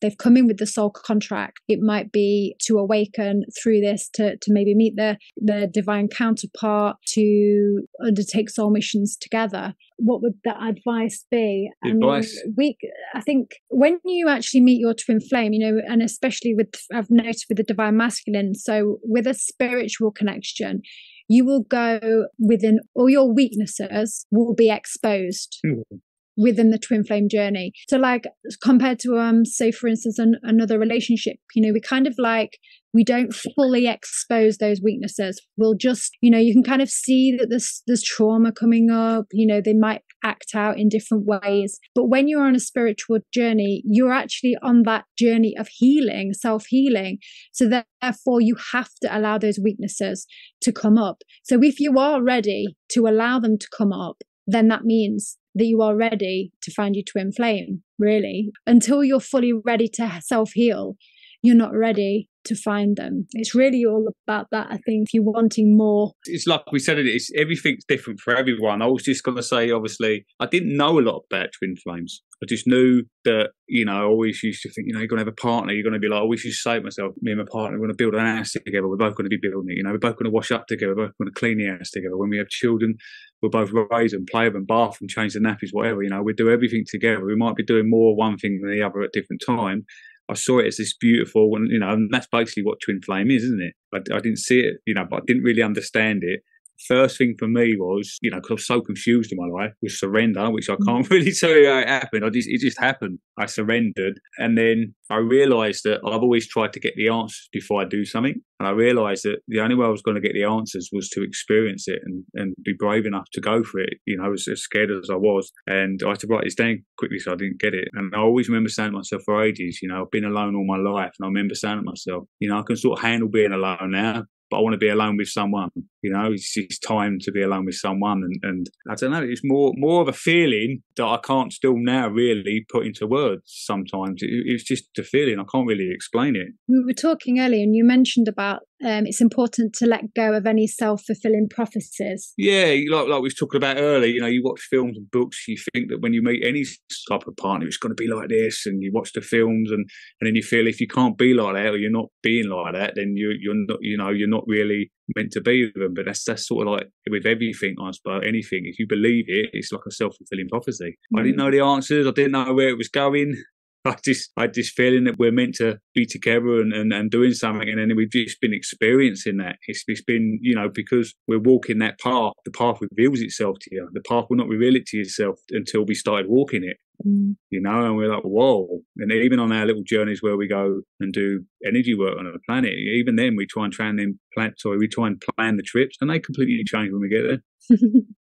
they've come in with the soul contract. It might be to awaken through this, to maybe meet their divine counterpart, to undertake soul missions together. What would that advice be? I think when you actually meet your twin flame, and especially I've noticed with the divine masculine, so with a spiritual connection, you will go within, all your weaknesses will be exposed within the twin flame journey. So like compared to, say for instance, another relationship, we kind of like, we don't fully expose those weaknesses. We'll just, you can kind of see that there's trauma coming up, they might act out in different ways. But when you're on a spiritual journey, you're actually on that journey of healing, self-healing. So therefore you have to allow those weaknesses to come up. So if you are ready to allow them to come up, then that means that you are ready to find your twin flame, really. Until you're fully ready to self-heal, you're not ready to find them. It's really all about that, I think, if you're wanting more. It's like we said, everything's different for everyone. I was just going to say, obviously, I didn't know a lot about twin flames. I just knew that, I always used to think, you're going to have a partner. You're going to be like, I always used to say to myself, me and my partner, we're going to build an house together. We're both going to be building it. We're both going to wash up together. We're both going to clean the house together. When we have children, we'll both raise them, play with them, bath them, change the nappies, whatever. We do everything together. We might be doing more one thing than the other at different time. I saw it as this beautiful, and that's basically what twin flame is, isn't it? I didn't see it, but I didn't really understand it first thing for me was, you know, because I was so confused in my life, was surrender, which I can't really tell you how it happened. It just happened. I surrendered. And then I realised that I've always tried to get the answers before I do something. And I realised that the only way I was going to get the answers was to experience it and be brave enough to go for it, you know, as scared as I was. And I had to write this down quickly so I didn't get it. And I always remember saying to myself for ages, you know, I've been alone all my life. And I remember saying to myself, you know, I can sort of handle being alone now, but I want to be alone with someone. You know, it's time to be alone with someone. And I don't know, it's more of a feeling that I can't still now really put into words sometimes. It's just a feeling. I can't really explain it. We were talking earlier and you mentioned about it's important to let go of any self-fulfilling prophecies. Yeah, like we was talking about earlier, you know, you watch films and books, you think that when you meet any type of partner, it's going to be like this, and you watch the films and then you feel if you can't be like that or you're not being like that, then you're not, you know, you're not really meant to be with them. But that's sort of like with everything, I suppose, anything. If you believe it, it's like a self-fulfilling prophecy. I didn't know the answers. I didn't know where it was going. I had this feeling that we're meant to be together and doing something, and then we've just been experiencing that. It's been, you know, because we're walking that path, the path reveals itself to you. The path will not reveal it to yourself until we started walking it. You know, and we're like, whoa. And even on our little journeys where we go and do energy work on the planet, even then we try and plan the trips, and they completely change when we get there.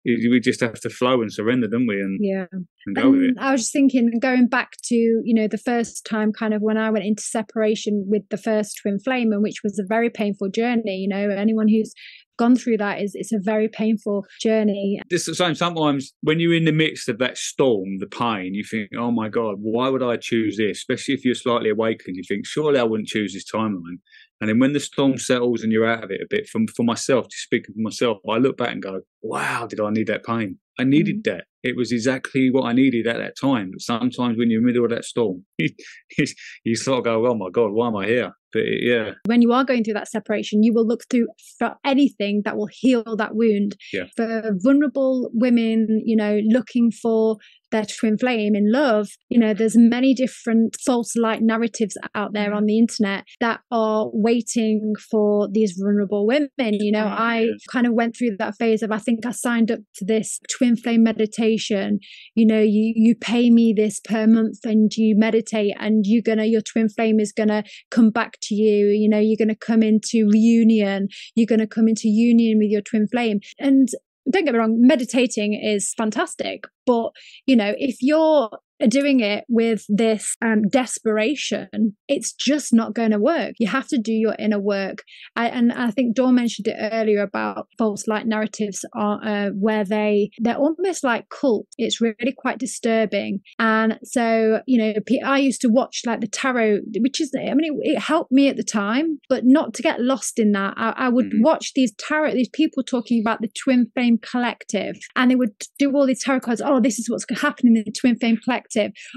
We just have to flow and surrender, don't we? And go with it. I was just thinking, going back to, you know, the first time kind of when I went into separation with the first twin flame, and which was a very painful journey. You know, anyone who's gone through that it's a very painful journey. It's the same. Sometimes when you're in the midst of that storm, the pain, you think, oh my God, why would I choose this? Especially if you're slightly awakened, you think, surely I wouldn't choose this timeline. And then when the storm settles and you're out of it a bit, for myself, just speaking for myself, I look back and go, wow, did I need that pain? I needed that. It was exactly what I needed at that time. But sometimes when you're in the middle of that storm, you sort of go, oh my God, why am I here? But yeah. When you are going through that separation, you will look through for anything that will heal that wound. Yeah. For vulnerable women, you know, looking for their twin flame in love, you know, there's many different false light narratives out there on the internet that are waiting for these vulnerable women. You know, I kind of went through that phase of, I think I signed up to this twin flame meditation. You know, you pay me this per month and you meditate, and your twin flame is gonna come back to you. You know, you're gonna come into reunion. You're gonna come into union with your twin flame. And don't get me wrong, meditating is fantastic, but you know, if you're doing it with this desperation, it's just not going to work. You have to do your inner work. And I think Dawn mentioned it earlier about false light narratives where they're almost like cult. It's really quite disturbing. And so, you know, I used to watch like the tarot, which is, I mean, it helped me at the time, but not to get lost in that. I would watch these people talking about the Twin Flame Collective, and they would do all these tarot cards. Oh, this is what's happening in the Twin Flame Collective.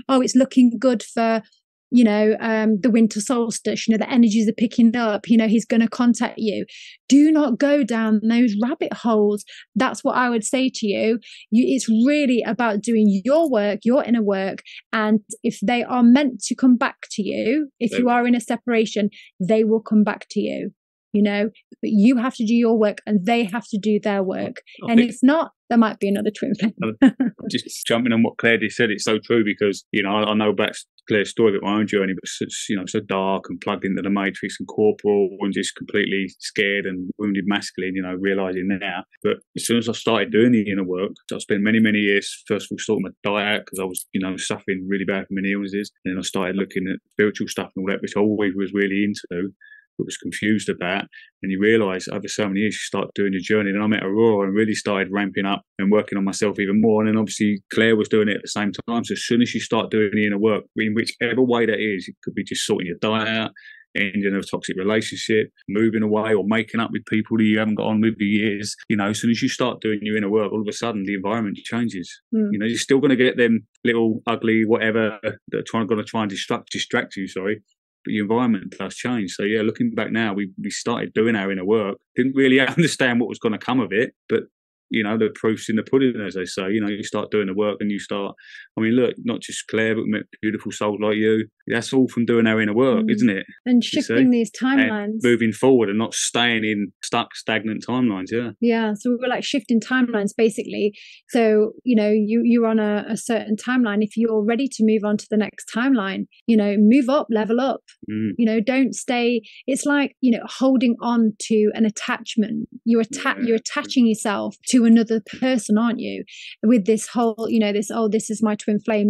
Oh, it's looking good for, you know, the winter solstice. You know, the energies are picking up. You know, he's going to contact you. Do not go down those rabbit holes. That's what I would say to you. It's really about doing your work, your inner work. And if they are meant to come back to you, if you are in a separation, they will come back to you. You know, but you have to do your work and they have to do their work. And if not, there might be another twin flame. Just jumping on what Claire just said, it's so true, because, you know, I know about Claire's story of my own journey, but it's, you know, so dark and plugged into the matrix and corporal and just completely scared and wounded masculine, you know, realising now. But as soon as I started doing the inner work, I spent many, many years, first of all, sorting my diet out because I was, you know, suffering really bad from many illnesses. And then I started looking at spiritual stuff and all that, which I always was really into, but was confused about. And you realise over so many years you start doing your journey. And I met AURA and really started ramping up and working on myself even more. And then obviously Claire was doing it at the same time. So as soon as you start doing the inner work, in whichever way that is, it could be just sorting your diet out, ending a toxic relationship, moving away, or making up with people that you haven't got on with for years. You know, as soon as you start doing your inner work, all of a sudden the environment changes. You know, you're still going to get them little ugly whatever that are going to try and distract you, but your environment does change. So yeah, looking back now, we started doing our inner work. Didn't really understand what was going to come of it, but you know, the proof's in the pudding, as they say. You know, you start doing the work and you start, I mean, look, not just Claire, but beautiful souls like you. That's all from doing our inner work, isn't it? And shifting these timelines. And moving forward and not staying in stagnant timelines, Yeah, so we're like shifting timelines, basically. So, you know, you're on a certain timeline. If you're ready to move on to the next timeline, you know, move up, level up. You know, don't stay. It's like, you know, holding on to an attachment. You're attaching yourself to another person, aren't you? With this whole, you know, this is my twin flame.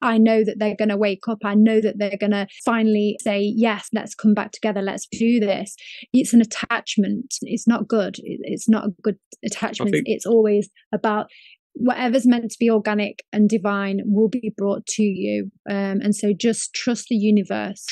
I know that they're going to wake up. I know that they're going to finally say, yes, let's come back together. Let's do this. It's an attachment. It's not good. It's not a good attachment. It's always about whatever's meant to be organic and divine will be brought to you. And so just trust the universe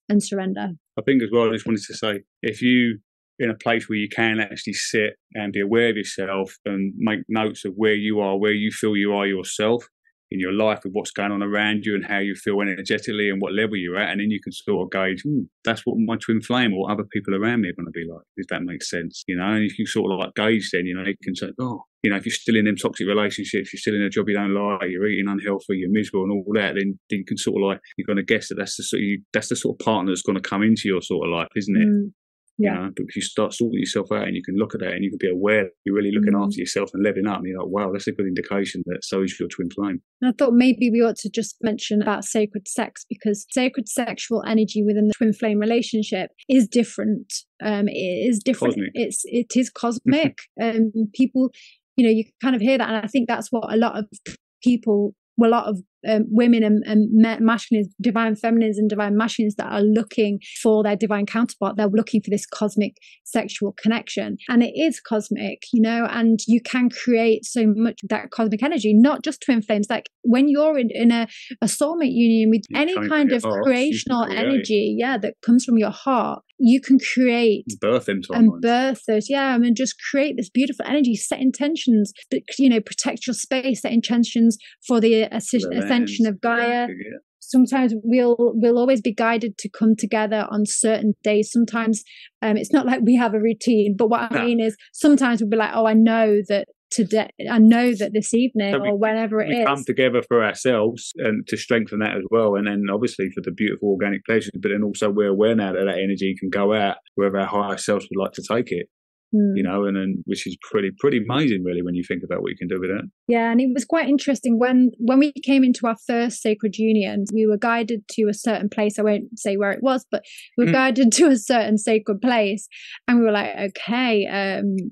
and surrender. I think as well, I just wanted to say, if you in a place where you can actually sit and be aware of yourself and make notes of where you are, where you feel you are yourself in your life, with what's going on around you and how you feel energetically and what level you're at, and then you can sort of gauge, that's what my twin flame or other people around me are going to be like, if that makes sense, you know. And you can sort of like gauge then, you know, you can say, oh, you know, if you're still in them toxic relationships, you're still in a job you don't like, you're eating unhealthy, you're miserable and all that, then you can sort of like, you're going to guess that that's the sort of partner that's going to come into your sort of life, isn't it? Yeah. You know, but if you start sorting yourself out and you can look at that and you can be aware that you're really looking after yourself and leveling up, and you're like, wow, that's a good indication that so is your twin flame. And I thought maybe we ought to just mention about sacred sex, because sacred sexual energy within the twin flame relationship is different. It is different. Cosmic. It is cosmic. People, you know, you kind of hear that, and I think that's what a lot of people, well, a lot of women and masculines, divine feminines and divine masculines that are looking for their divine counterpart, they're looking for this cosmic sexual connection. And it is cosmic, you know, and you can create so much that cosmic energy, not just twin flames. Like when you're in a soulmate union with any kind of creational energy, that comes from your heart, you can create birth those, I mean, just create this beautiful energy, set intentions that, you know, protect your space, set intentions for the ascension of Gaia. Sometimes we'll always be guided to come together on certain days. Sometimes it's not like we have a routine, but what I mean is sometimes we'll be like, oh, I know that today, I know that this evening, so or whenever it is. We come together for ourselves and to strengthen that as well. And then obviously for the beautiful organic pleasures, but then also we're aware now that that energy can go out wherever our higher selves would like to take it. You know, and then which is pretty amazing, really, when you think about what you can do with it. Yeah, and it was quite interesting when we came into our first sacred union. We were guided to a certain place. I won't say where it was, but we were guided to a certain sacred place, and we were like, okay,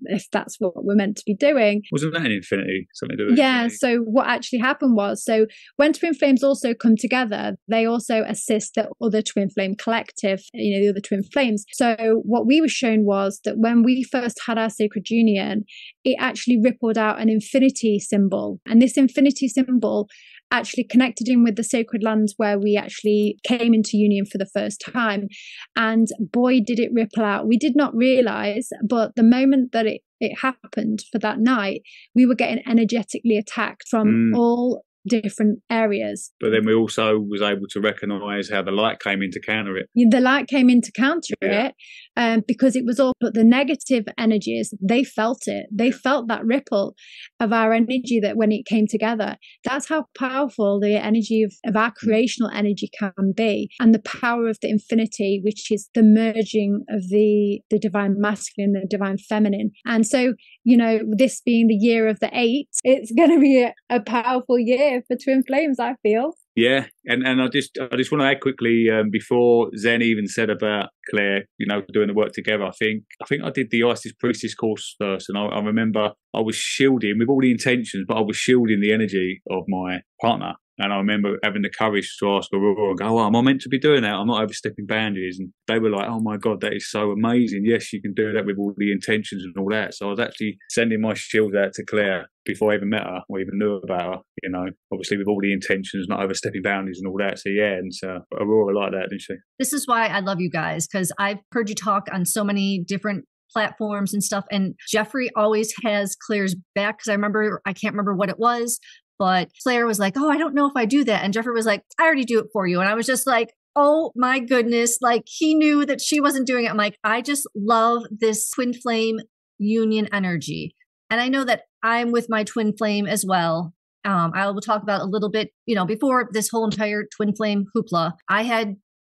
if that's what we're meant to be doing. Wasn't that in Infinity? Something to do with Infinity? So what actually happened was, so when twin flames also come together, they also assist the other twin flame collective, you know, the other twin flames. So what we were shown was that when we first had our sacred union, it actually rippled out an infinity symbol, and this infinity symbol actually connected in with the sacred lands where we actually came into union for the first time. And boy, did it ripple out. We did not realize, but the moment that it happened for that night, we were getting energetically attacked from all different areas. But then we also was able to recognize how the light came in to counter it. The light came in to counter it, because it was all, but the negative energies, they felt it. They felt that ripple of our energy that when it came together. That's how powerful the energy of our creational energy can be, and the power of the infinity, which is the merging of the divine masculine, the divine feminine. And so, you know, this being the year of the 8, it's going to be a powerful year for twin flames, I feel. Yeah, and I just want to add quickly, before Zen even said about Claire, you know, doing the work together. I think I did the Isis Priestess course first, and I remember I was shielding with all the intentions, but I was shielding the energy of my partner. And I remember having the courage to ask Aurora and go, oh, am I meant to be doing that? I'm not overstepping boundaries. And they were like, oh my God, that is so amazing. Yes, you can do that with all the intentions and all that. So I was actually sending my shield out to Claire before I even met her or even knew about her, you know, obviously with all the intentions, not overstepping boundaries and all that. So yeah, and so Aurora liked that, didn't she? This is why I love you guys, because I've heard you talk on so many different platforms and stuff. And Jeffrey always has Claire's back, because I can't remember what it was, but Claire was like, oh, I don't know if I do that. And Jeffrey was like, I already do it for you. And I was just like, oh my goodness. Like he knew that she wasn't doing it. I'm like, I just love this twin flame union energy. And I know that I'm with my twin flame as well. I will talk about a little bit, before this whole entire twin flame hoopla,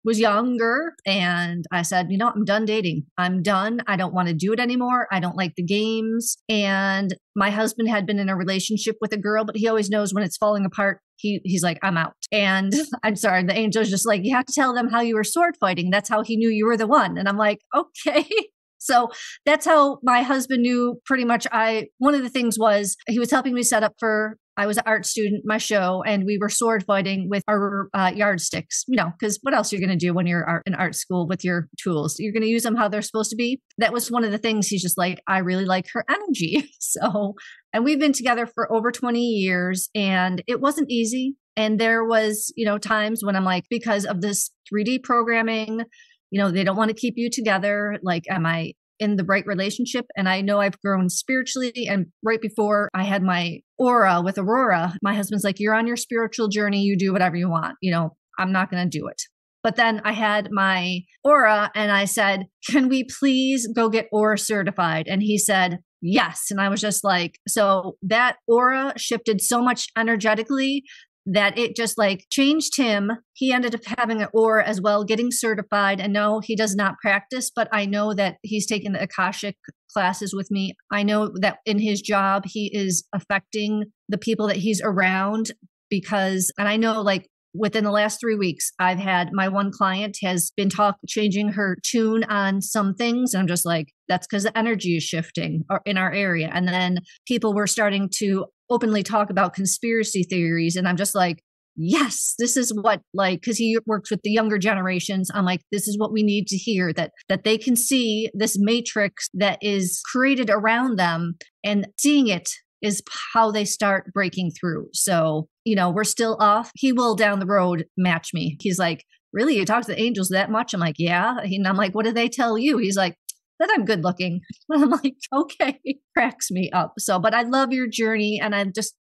was younger and I said, I'm done dating. I'm done. I don't want to do it anymore. I don't like the games. And my husband had been in a relationship with a girl, but he always knows when it's falling apart. He's like, I'm out. And I'm sorry, the angel's just like, you have to tell them how you were sword fighting. That's how he knew you were the one. And I'm like, okay. So that's how my husband knew pretty much. One of the things was he was helping me set up I was an art student, my show, and we were sword fighting with our yardsticks, because what else are you going to do when you're in art school with your tools? You're going to use them how they're supposed to be. That was one of the things. He's just like, I really like her energy. And we've been together for over 20 years and it wasn't easy. And there was, times when I'm like, because of this 3D programming, they don't want to keep you together. Like, am I in the right relationship? And I know I've grown spiritually. And right before I had my AURA with AURA, my husband's like, you're on your spiritual journey. You do whatever you want. I'm not going to do it. But then I had my AURA and I said, can we please go get AURA certified? And he said, yes. And I was just like, so that AURA shifted so much energetically that it just changed him. He ended up having an AURA as well, getting certified. And no, he does not practice, but I know that he's taken the Akashic classes with me. I know that in his job, he is affecting the people that he's around and I know within the last 3 weeks, I've had my one client has been changing her tune on some things. And I'm just like, that's because the energy is shifting in our area. And then people were starting to openly talk about conspiracy theories. And I'm just like, yes, this is what, because he works with the younger generations. I'm like, this is what we need to hear, that they can see this matrix that is created around them, and seeing it is how they start breaking through. So, we're still off. He will down the road match me. He's like, really? You talk to the angels that much? I'm like, yeah. And I'm like, what do they tell you? He's like, that I'm good looking. I'm like, okay, cracks me up. So, but I love your journey. And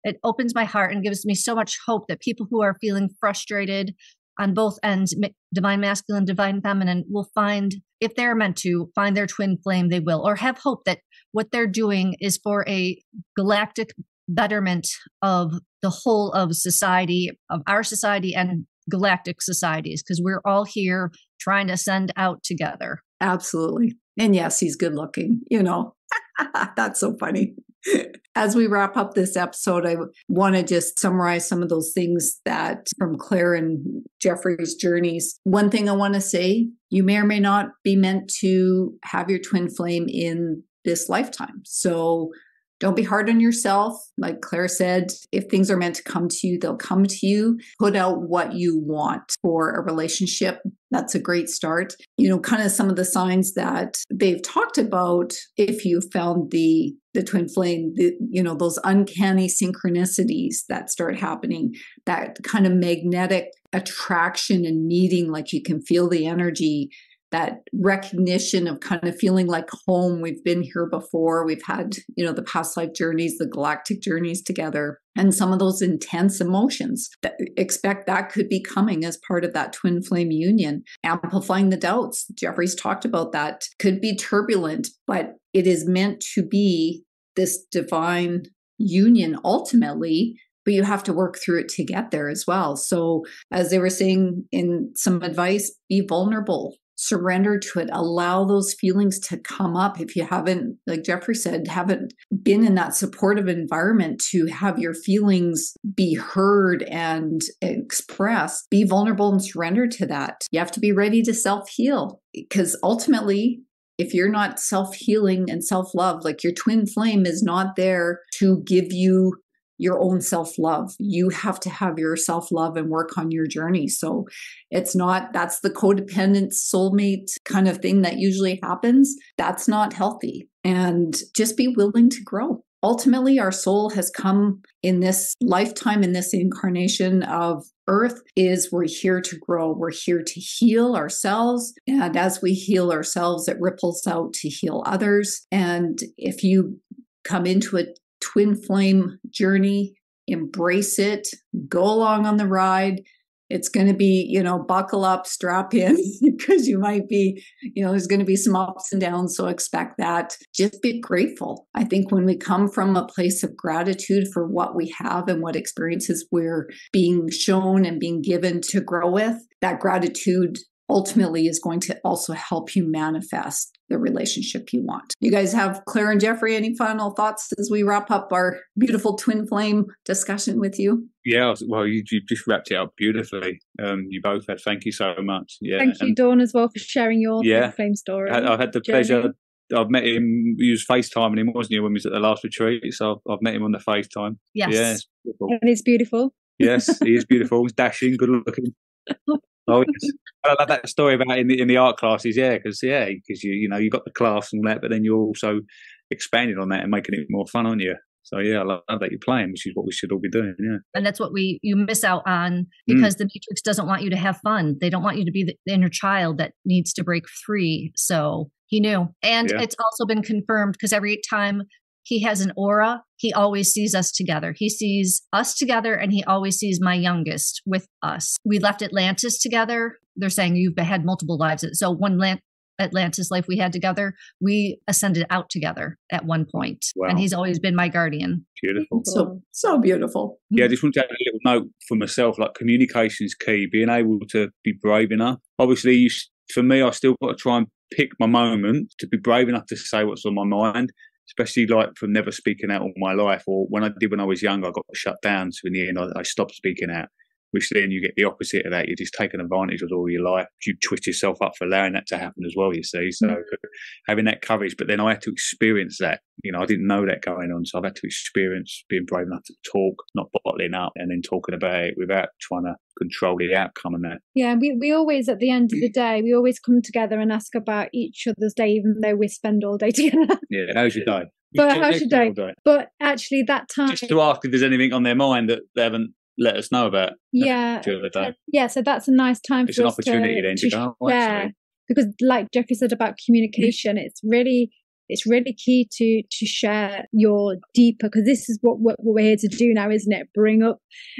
it opens my heart and gives me so much hope that people who are feeling frustrated on both ends, divine masculine, divine feminine, will find, if they're meant to find their twin flame, they will, or have hope that what they're doing is for a galactic betterment of the whole of society, of our society and galactic societies, because we're all here trying to send out together. Absolutely. And yes, he's good looking, That's so funny. As we wrap up this episode, I want to just summarize some of those things that from Clare and Jeffrey's journeys. One thing I want to say, you may or may not be meant to have your twin flame in this lifetime. So don't be hard on yourself. Like Clare said, if things are meant to come to you, they'll come to you. Put out what you want for a relationship. That's a great start. Kind of some of the signs that they've talked about, if you found the twin flame, those uncanny synchronicities that start happening, that kind of magnetic attraction and meeting, like you can feel the energy, that recognition of kind of feeling like home. We've been here before. We've had, the past life journeys, the galactic journeys together, and some of those intense emotions. Expect that could be coming as part of that twin flame union. Amplifying the doubts. Jeffrey's talked about that. Could be turbulent, but it is meant to be this divine union ultimately. But you have to work through it to get there as well. So as they were saying in some advice, be vulnerable. Surrender to it. Allow those feelings to come up. If you haven't, like Jeffrey said, haven't been in that supportive environment to have your feelings be heard and expressed, be vulnerable and surrender to that. You have to be ready to self-heal, because ultimately, if you're not self-healing and self-love, like your twin flame is not there to give you your own self-love. You have to have your self-love and work on your journey. So that's the codependent soulmate kind of thing that usually happens. That's not healthy. And just be willing to grow. Ultimately, our soul has come in this lifetime, in this incarnation of Earth, we're here to grow. We're here to heal ourselves. And as we heal ourselves, it ripples out to heal others. And if you come into a twin flame journey, embrace it, go along on the ride, It's going to be, buckle up, strap in, because you might be, there's going to be some ups and downs. So expect that. Just be grateful. I think when we come from a place of gratitude for what we have and what experiences we're being shown and being given to grow with, that gratitude ultimately is going to also help you manifest the relationship you want. You guys have, Clare and Jeffrey, any final thoughts as we wrap up our beautiful twin flame discussion with you? Yeah, well, you just wrapped it up beautifully. You both had. Thank you so much. Yeah, thank you, Dawn, as well, for sharing your twin flame story. I've had the pleasure. I've met him. He was FaceTiming him, wasn't he, when we was at the last retreat? So I've met him on the FaceTime. Yes. Yeah, and he's beautiful. Yes, he is beautiful. He's dashing, good looking. Oh, yes. I love that story about in the art classes, because you got the class and all that, but then you're also expanding on that and making it more fun, aren't you? So I love that you're playing, which is what we should all be doing. Yeah, and that's what you miss out on, because the Matrix doesn't want you to have fun. They don't want you to be the inner child that needs to break free. So he knew, and it's also been confirmed, because every time he has an aura, he always sees us together. He sees us together, and he always sees my youngest with us. We left Atlantis together. They're saying you've had multiple lives. So one Atlantis life we had together, we ascended out together at one point. Wow. And he's always been my guardian. Beautiful. So beautiful. Yeah, I just want to add a little note for myself, like communication is key, being able to be brave enough. Obviously, for me, I still got to try and pick my moment to be brave enough to say what's on my mind. Especially like from never speaking out all my life, or when I was younger, I got shut down. So in the end, I stopped speaking out, which then you get the opposite of that. You're just taking advantage of all your life. You twist yourself up for allowing that to happen as well, you see. So having that courage, but then I had to experience that. I didn't know that going on. So I've had to experience being brave enough to talk, not bottling up, and then talking about it without trying to control the outcome and that. Yeah, we always, at the end of the day, we always come together and ask about each other's day, even though we spend all day together. Yeah, how's your day? But how's your day? But actually that time... Just to ask if there's anything on their mind that they haven't let us know about. Yeah. During the day. Yeah, so that's a nice time it's for an us opportunity to go, share. Because like Jeffrey said about communication, it's really key to share your deeper, because this is what we're here to do now, isn't it?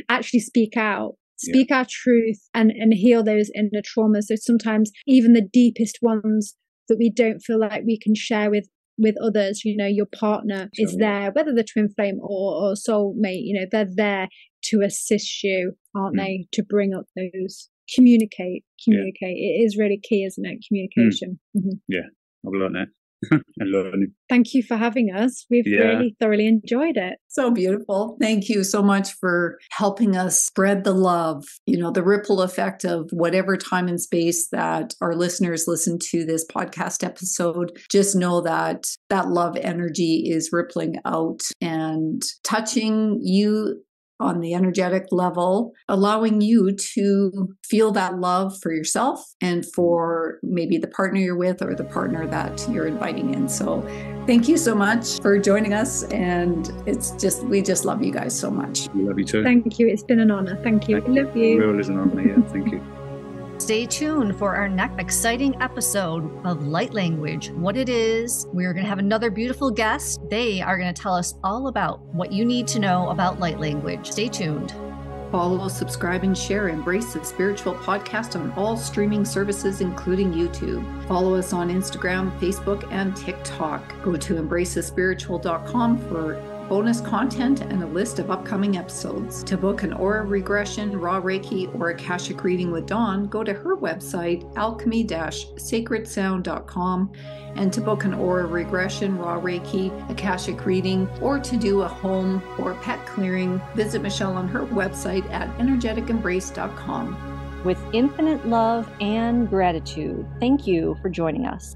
Actually speak out. Speak our truth and heal those inner traumas. So sometimes even the deepest ones that we don't feel like we can share with others, your partner is there, whether the twin flame or soulmate, they're there to assist you, aren't they? To bring up those, communicate. It is really key, isn't it? Communication. Yeah, I've learned that. Thank you for having us. We've really thoroughly enjoyed it. So beautiful. Thank you so much for helping us spread the love, the ripple effect of whatever time and space that our listeners listen to this podcast episode. Just know that love energy is rippling out and touching you on the energetic level, allowing you to feel that love for yourself and for maybe the partner you're with or the partner that you're inviting in. So thank you so much for joining us. And we just love you guys so much. We love you too. Thank you. It's been an honor. Thank you. We love you. Real is an honor. Yeah, thank you. Stay tuned for our next exciting episode of Light Language, what it is. We're going to have another beautiful guest. They are going to tell us all about what you need to know about light language. Stay tuned. Follow, subscribe, and share Embrace the Spiritual podcast on all streaming services, including YouTube. Follow us on Instagram, Facebook, and TikTok. Go to embracethespiritual.com for bonus content and a list of upcoming episodes. To book an aura regression, RAAH Reiki, or Akashic reading with Dawn, go to her website, alchemy-sacredsound.com. And to book an aura regression, RAAH Reiki, Akashic reading, or to do a home or pet clearing, visit Michelle on her website at energeticembrace.com. With infinite love and gratitude, thank you for joining us.